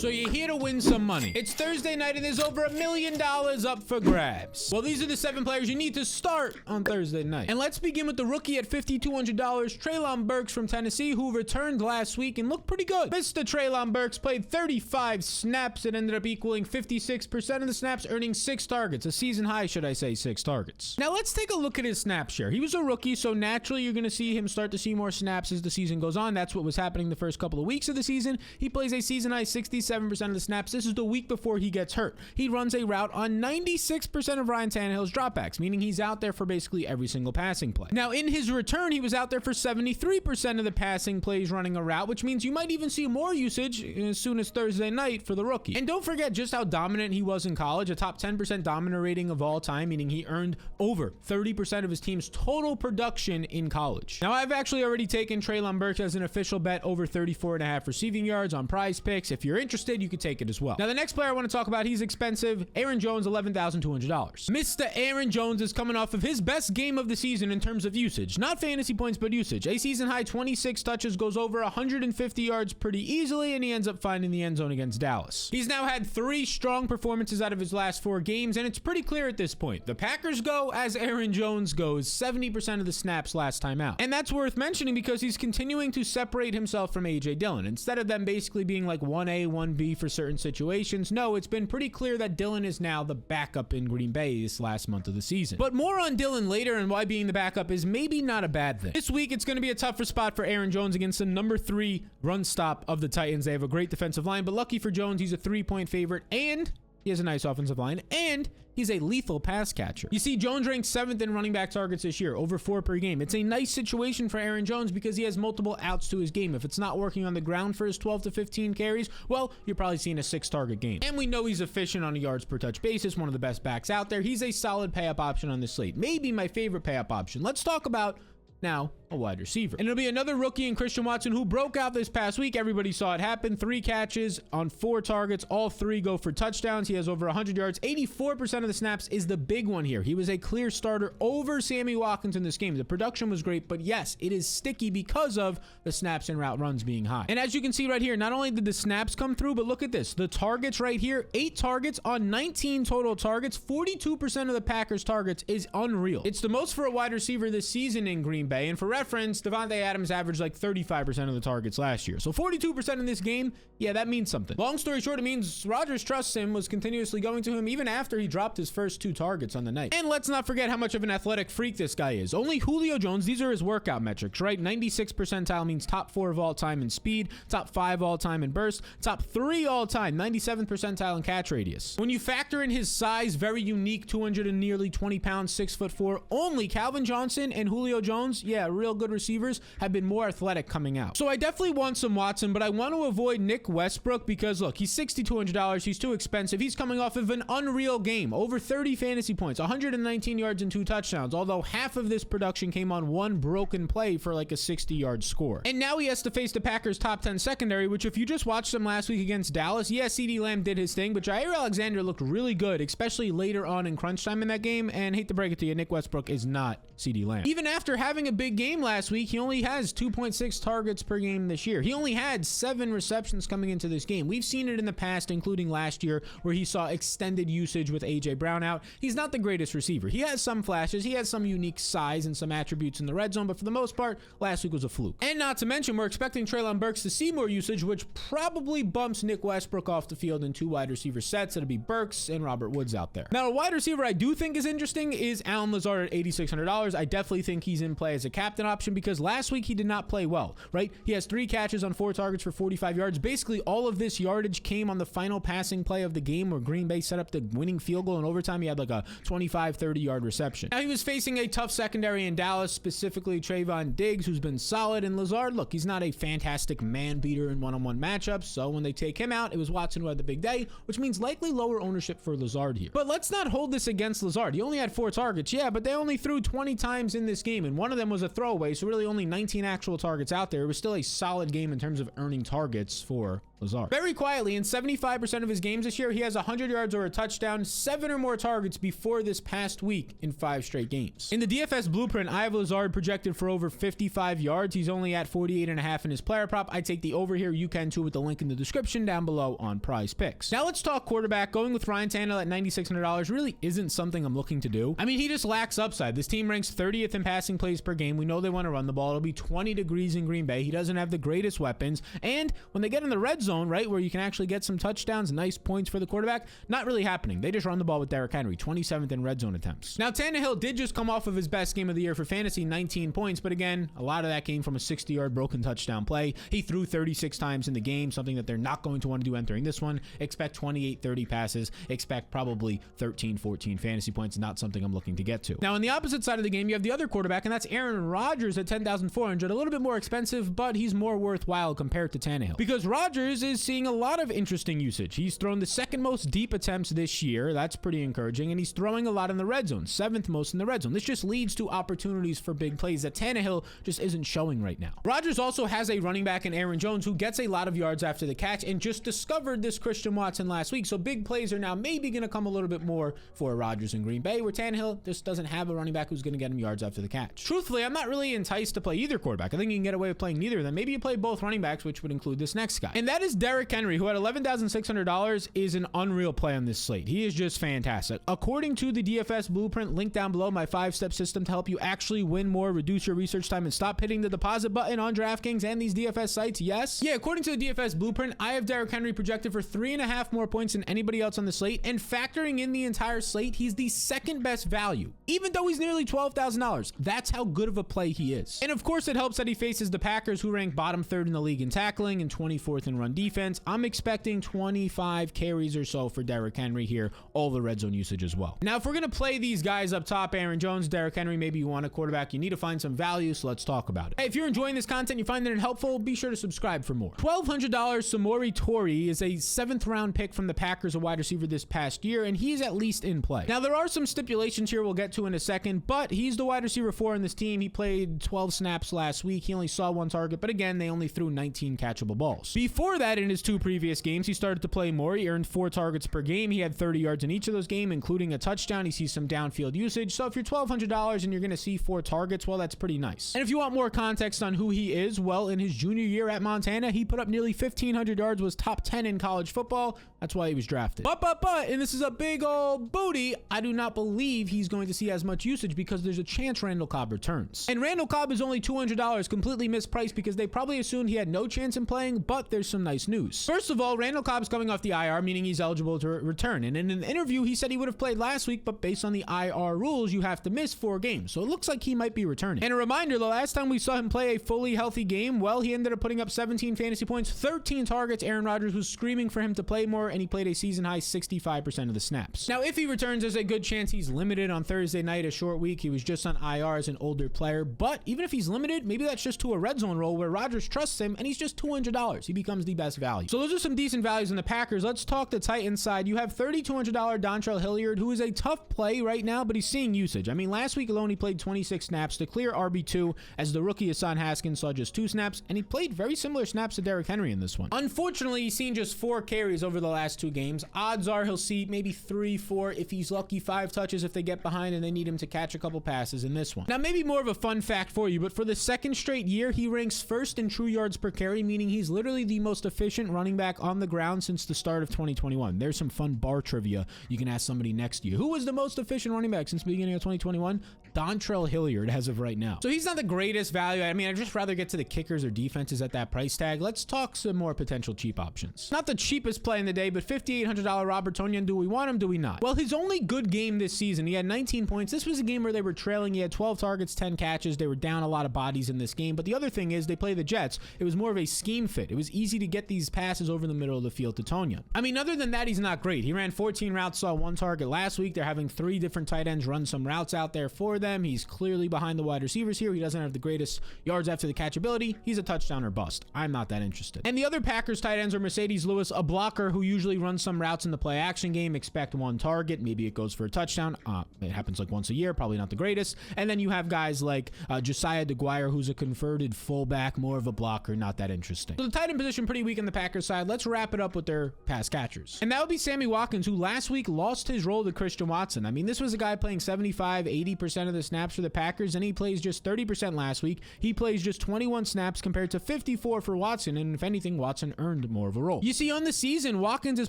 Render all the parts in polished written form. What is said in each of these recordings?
So you're here to win some money. It's Thursday night and there's over $1 million up for grabs. Well, these are the 7 players you need to start on Thursday night. And let's begin with the rookie at $5,200, Treylon Burks from Tennessee, who returned last week and looked pretty good. Mr. Treylon Burks played 35 snaps and ended up equaling 56% of the snaps, earning 6 targets. A season high, should I say, 6 targets. Now let's take a look at his snap share. He was a rookie, so naturally you're going to see him start to see more snaps as the season goes on. That's what was happening the first couple of weeks of the season. He plays a season high 67% of the snaps. This is the week before he gets hurt. He runs a route on 96% of Ryan Tannehill's dropbacks, meaning he's out there for basically every single passing play. Now in his return, he was out there for 73% of the passing plays running a route, which means you might even see more usage as soon as Thursday night for the rookie. And don't forget just how dominant he was in college, a top 10% dominant rating of all time, meaning he earned over 30% of his team's total production in college. Now I've actually already taken Treylon Burks as an official bet over 34.5 receiving yards on Prize Picks. If you're interested, you could take it as well. Now the next player I want to talk about, he's expensive. Aaron Jones, $11,200. Mr. Aaron Jones is coming off of his best game of the season in terms of usage. Not fantasy points, but usage. A season high 26 touches, goes over 150 yards pretty easily, and he ends up finding the end zone against Dallas. He's now had 3 strong performances out of his last 4 games, and it's pretty clear at this point. The Packers go as Aaron Jones goes, 70% of the snaps last time out. And that's worth mentioning because he's continuing to separate himself from A.J. Dillon. Instead of them basically being like 1A, 1B for certain situations, no, it's been pretty clear that Dillon is now the backup in Green Bay this last month of the season. But more on Dillon later and why being the backup is maybe not a bad thing. This week, it's going to be a tougher spot for Aaron Jones against the number 3 run stop of the Titans. They have a great defensive line, but lucky for Jones, he's a 3-point favorite, and he has a nice offensive line, and he's a lethal pass catcher. You see, Jones ranked 7th in running back targets this year, over 4 per game. It's a nice situation for Aaron Jones because he has multiple outs to his game. If it's not working on the ground for his 12 to 15 carries, well, you're probably seeing a 6-target game. And we know he's efficient on a yards per touch basis, one of the best backs out there. He's a solid pay-up option on the slate. Maybe my favorite pay-up option. Let's talk about now a wide receiver. And it'll be another rookie in Christian Watson who broke out this past week. Everybody saw it happen. 3 catches on 4 targets. All 3 go for touchdowns. He has over 100 yards. 84% of the snaps is the big one here. He was a clear starter over Sammy Watkins in this game. The production was great, but yes, it is sticky because of the snaps and route runs being high. And as you can see right here, not only did the snaps come through, but look at this. The targets right here, 8 targets on 19 total targets. 42% of the Packers' targets is unreal. It's the most for a wide receiver this season in Green Bay. And for reference, Devontae Adams averaged like 35% of the targets last year. So 42% in this game, yeah, that means something. Long story short, it means Rodgers trusts him, was continuously going to him even after he dropped his first 2 targets on the night. And let's not forget how much of an athletic freak this guy is. Only Julio Jones, these are his workout metrics, right? 96 percentile means top 4 of all time in speed, top 5 all time in burst, top 3 all time, 97th percentile in catch radius. When you factor in his size, very unique, 200 and nearly 20 pounds, 6'4", only Calvin Johnson and Julio Jones, yeah, real good receivers, have been more athletic coming out. So I definitely want some Watson, but I want to avoid Nick Westbrook because look, he's $6,200. He's too expensive. He's coming off of an unreal game, over 30 fantasy points, 119 yards and 2 touchdowns, although half of this production came on 1 broken play for like a 60-yard score. And now he has to face the Packers' top 10 secondary, which if you just watched them last week against Dallas, yeah, CeeDee Lamb did his thing, but Jair Alexander looked really good, especially later on in crunch time in that game, and hate to break it to you, Nick Westbrook is not CeeDee Lamb. Even after having a big game last week, he only has 2.6 targets per game this year. He only had 7 receptions coming into this game. We've seen it in the past, including last year, where he saw extended usage with A.J. Brown out. He's not the greatest receiver. He has some flashes. He has some unique size and some attributes in the red zone, but for the most part, last week was a fluke. And not to mention, we're expecting Treylon Burks to see more usage, which probably bumps Nick Westbrook off the field in 2 wide receiver sets. It'll be Burks and Robert Woods out there. Now, a wide receiver I do think is interesting is Allen Lazard at $8,600. I definitely think he's in play as a captain option because last week he did not play well, right? He has 3 catches on 4 targets for 45 yards. Basically, all of this yardage came on the final passing play of the game where Green Bay set up the winning field goal in overtime. He had like a 25, 30-yard reception. Now, he was facing a tough secondary in Dallas, specifically Trayvon Diggs, who's been solid, and Lazard, look, he's not a fantastic man beater in one-on-one matchups, so when they take him out, it was Watson who had the big day, which means likely lower ownership for Lazard here. But let's not hold this against Lazard. He only had 4 targets, yeah, but they only threw 20 times in this game, and one of them was a throwaway, so really only 19 actual targets out there. It was still a solid game in terms of earning targets for Lazard. Very quietly, in 75% of his games this year, he has 100 yards or a touchdown, 7 or more targets before this past week in 5 straight games. In the DFS blueprint, I have Lazard projected for over 55 yards. He's only at 48.5 in his player prop. I take the over here. You can too with the link in the description down below on Prize Picks. Now let's talk quarterback. Going with Ryan Tannehill at $9,600 really isn't something I'm looking to do. I mean, he just lacks upside. This team ranks 30th in passing plays per game. We know they want to run the ball. It'll be 20 degrees in Green Bay. He doesn't have the greatest weapons. And when they get in the red zone, right, where you can actually get some touchdowns, nice points for the quarterback, not really happening. They just run the ball with Derrick Henry, 27th in red zone attempts. Now, Tannehill did just come off of his best game of the year for fantasy, 19 points. But again, a lot of that came from a 60-yard broken touchdown play. He threw 36 times in the game, something that they're not going to want to do entering this one. Expect 28, 30 passes. Expect probably 13, 14 fantasy points. Not something I'm looking to get to. Now, on the opposite side of the game, you have the other quarterback, and that's Aaron Rodgers at $10,400. A little bit more expensive, but he's more worthwhile compared to Tannehill. Because Rodgers is seeing a lot of interesting usage. He's thrown the second most deep attempts this year. That's pretty encouraging. And he's throwing a lot in the red zone, 7th most in the red zone. This just leads to opportunities for big plays that Tannehill just isn't showing right now. Rodgers also has a running back in Aaron Jones who gets a lot of yards after the catch and just discovered this Christian Watson last week. So big plays are now maybe going to come a little bit more for Rodgers in Green Bay, where Tannehill just doesn't have a running back who's going to get him yards after the catch. Truthfully, I'm not really enticed to play either quarterback. I think you can get away with playing neither of them. Maybe you play both running backs, which would include this next guy. And that is Derrick Henry, who at $11,600 is an unreal play on this slate. He is just fantastic. According to the DFS blueprint, link down below, my 5-step system to help you actually win more, reduce your research time, and stop hitting the deposit button on DraftKings and these DFS sites. Yes. Yeah, according to the DFS blueprint, I have Derrick Henry projected for 3.5 more points than anybody else on the slate. And factoring in the entire slate, he's the second best value, even though he's nearly $12,000. That's how good of a play he is. And of course, it helps that he faces the Packers, who rank bottom 3rd in the league in tackling and 24th in run defense. I'm expecting 25 carries or so for Derrick Henry here, all the red zone usage as well. Now, if we're going to play these guys up top, Aaron Jones, Derrick Henry, maybe you want a quarterback, you need to find some value, so let's talk about it. Hey, if you're enjoying this content, you find it helpful, be sure to subscribe for more. $1,200 Samori Toure is a 7th round pick from the Packers, a wide receiver this past year, and he's at least in play. Now, there are some stipulations here we'll get to in a second, but he's the wide receiver 4 in this team. He played 12 snaps last week. He only saw 1 target, but again, they only threw 19 catchable balls. Before that, in his 2 previous games, he started to play more. He earned 4 targets per game. He had 30 yards in each of those games, including a touchdown. He sees some downfield usage. So if you're $1,200 and you're going to see 4 targets, well, that's pretty nice. And if you want more context on who he is, well, in his junior year at Montana, he put up nearly 1,500 yards, was top 10 in college football. That's why he was drafted. But, and this is a big old booty, I do not believe he's going to see as much usage because there's a chance Randall Cobb returns. And Randall Cobb is only $200, completely mispriced because they probably assumed he had no chance in playing, but there's some nice news. First of all, Randall Cobb's coming off the IR, meaning he's eligible to return. And in an interview, he said he would have played last week, but based on the IR rules, you have to miss 4 games. So it looks like he might be returning. And a reminder, the last time we saw him play a fully healthy game, well, he ended up putting up 17 fantasy points, 13 targets. Aaron Rodgers was screaming for him to play more, and he played a season-high 65% of the snaps. Now, if he returns, there's a good chance he's limited on Thursday night, a short week. He was just on IR as an older player, but even if he's limited, maybe that's just to a red zone role where Rodgers trusts him, and he's just $200. He becomes the best value. So those are some decent values in the Packers. Let's talk the Titans side. You have $3,200 Dontrell Hilliard, who is a tough play right now, but he's seeing usage. I mean, last week alone, he played 26 snaps, the clear RB2, as the rookie Hassan Haskins saw just 2 snaps, and he played very similar snaps to Derrick Henry in this one. Unfortunately, he's seen just 4 carries over the last 2 games. Odds are he'll see maybe 3, 4, if he's lucky, 5 touches if they get behind and they need him to catch a couple passes in this one. Now, maybe more of a fun fact for you, but for the 2nd straight year, he ranks 1st in true yards per carry, meaning he's literally the most efficient running back on the ground since the start of 2021. There's some fun bar trivia you can ask somebody next to you. Who was the most efficient running back since the beginning of 2021? Dontrell Hilliard as of right now. So he's not the greatest value. I mean, I'd just rather get to the kickers or defenses at that price tag. Let's talk some more potential cheap options. Not the cheapest play in the day, but $5,800 Robert Tonyan. Do we want him? Do we not? Well, his only good game this season, he had 19 points. This was a game where they were trailing. He had 12 targets, 10 catches. They were down a lot of bodies in this game. But the other thing is they play the Jets. It was more of a scheme fit. It was easy to get these passes over the middle of the field to Tonyan. I mean, other than that, he's not great. He ran 14 routes, saw 1 target last week. They're having 3 different tight ends run some routes out there for them. them. He's clearly behind the wide receivers here. He doesn't have the greatest yards after the catch ability. He's a touchdown or bust. I'm not that interested. And the other Packers tight ends are Mercedes Lewis, a blocker who usually runs some routes in the play action game. Expect one target. Maybe it goes for a touchdown. It happens like once a year. Probably not the greatest. And then you have guys like Josiah DeGuire, who's a converted fullback, more of a blocker, not that interesting. So the tight end position pretty weak on the Packers side. Let's wrap it up with their pass catchers. And that would be Sammy Watkins, who last week lost his role to Christian Watson. I mean, this was a guy playing 75, 80% of the snaps for the Packers, and he plays just 30% last week. He plays just 21 snaps compared to 54 for Watson, and if anything, Watson earned more of a role. You see, on the season, Watkins is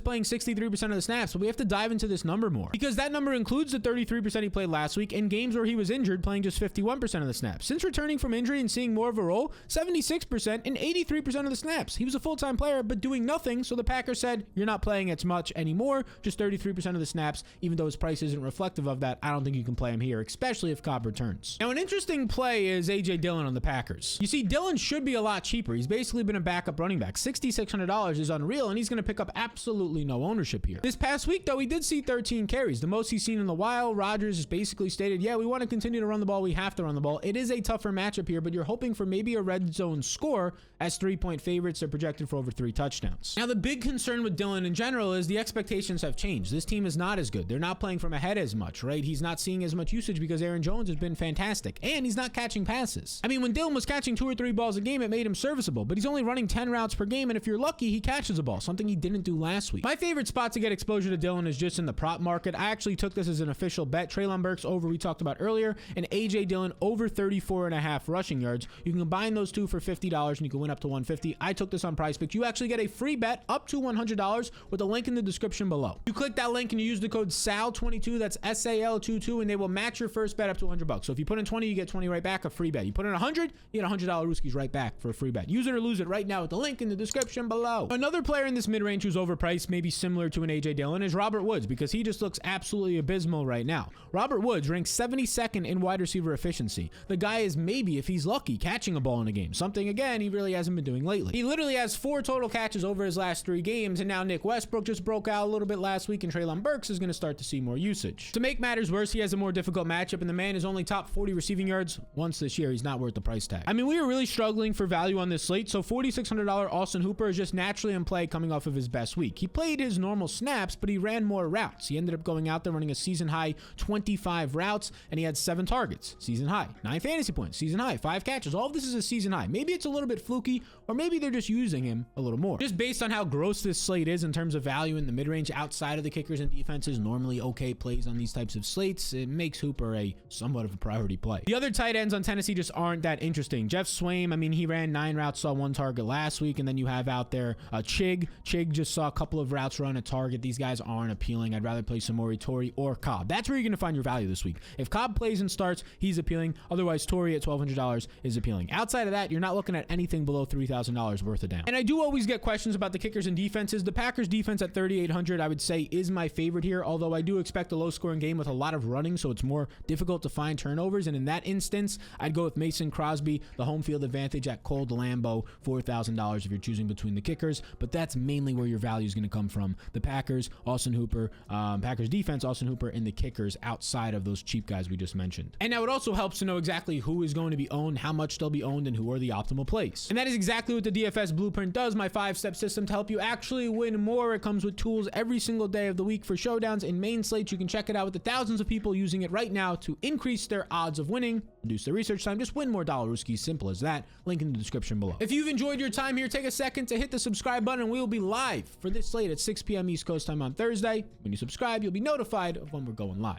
playing 63% of the snaps, but we have to dive into this number more, because that number includes the 33% he played last week in games where he was injured, playing just 51% of the snaps. Since returning from injury and seeing more of a role, 76% and 83% of the snaps. He was a full-time player, but doing nothing, so the Packers said, you're not playing as much anymore, just 33% of the snaps. Even though his price isn't reflective of that, I don't think you can play him here, especially if Cobb returns. Now, an interesting play is A.J. Dillon on the Packers. You see, Dillon should be a lot cheaper. He's basically been a backup running back. $6,600 is unreal, and he's going to pick up absolutely no ownership here. This past week, though, he did see 13 carries, the most he's seen in a while. Rodgers has basically stated, yeah, we want to continue to run the ball. We have to run the ball. It is a tougher matchup here, but you're hoping for maybe a red zone score, as 3-point favorites are projected for over 3 touchdowns. Now, the big concern with Dillon in general is the expectations have changed. This team is not as good. They're not playing from ahead as much, right? He's not seeing as much usage because Aaron Jones has been fantastic, and he's not catching passes. I mean, when Dillon was catching 2 or 3 balls a game, it made him serviceable, but he's only running 10 routes per game, and if you're lucky, he catches a ball, something he didn't do last week. My favorite spot to get exposure to Dillon is just in the prop market. I actually took this as an official bet. Treylon Burks over, we talked about earlier, and A.J. Dillon over 34.5 rushing yards. You can combine those two for $50, and you can win up to $150. I took this on PrizePicks. You actually get a free bet up to $100 with a link in the description below. You click that link and you use the code SAL22, that's SAL22, and they will match your first bet up to $100. So if you put in 20, you get 20 right back, a free bet. You put in 100, you get $100 Rooskies right back for a free bet. Use it or lose it right now with the link in the description below. Another player in this mid-range who's overpriced, maybe similar to an A.J. Dillon, is Robert Woods, because he just looks absolutely abysmal right now. Robert Woods ranks 72nd in wide receiver efficiency. The guy is maybe, if he's lucky, catching a ball in a game. Something, again, he really hasn't been doing lately. He literally has 4 total catches over his last 3 games, and now Nick Westbrook just broke out a little bit last week, and Treylon Burks is going to start to see more usage. To make matters worse, he has a more difficult matchup, and the man is only top 40 receiving yards once this year. He's not worth the price tag. I mean, we are really struggling for value on this slate, so $4,600 Austin Hooper is just naturally in play coming off of his best week. He played his normal snaps, but he ran more routes. He ended up going out there running a season-high 25 routes, and he had 7 targets, season high, 9 fantasy points, season high, 5 catches. All of this is a season high. Maybe it's a little bit fluky, or maybe they're just using him a little more. Just based on how gross this slate is in terms of value in the mid-range outside of the kickers and defenses, normally okay plays on these types of slates, it makes Hooper a somewhat of a priority play. The other tight ends on Tennessee just aren't that interesting. Jeff Swaim, I mean, he ran 9 routes, saw 1 target last week, and then you have out there Chig. Chig just saw a couple of routes run a target. These guys aren't appealing. I'd rather play Samori Toure or Cobb. That's where you're going to find your value this week. If Cobb plays and starts, he's appealing. Otherwise, Toure at $1,200 is appealing. Outside of that, you're not looking at anything below $3,000 worth of down. And I do always get questions about the kickers and defenses. The Packers defense at $3,800, I would say, is my favorite here, although I do expect a low-scoring game with a lot of running, so it's more difficult to find turnovers. And in that instance, I'd go with Mason Crosby, the home field advantage at Cold Lambeau, $4,000 if you're choosing between the kickers. But that's mainly where your value is going to come from. The Packers, Austin Hooper, Packers defense, Austin Hooper, and the kickers outside of those cheap guys we just mentioned. And now it also helps to know exactly who is going to be owned, how much they'll be owned, and who are the optimal plays. And that is exactly what the DFS Blueprint does, my 5-step system to help you actually win more. It comes with tools every single day of the week for showdowns and main slates. You can check it out with the thousands of people using it right now to increase their odds of winning, reduce their research time, just win more dollar Rooskies. Simple as that. Link in the description below. If you've enjoyed your time here, take a second to hit the subscribe button, and we will be live for this slate at 6 p.m. East Coast time on Thursday. When you subscribe, you'll be notified of when we're going live.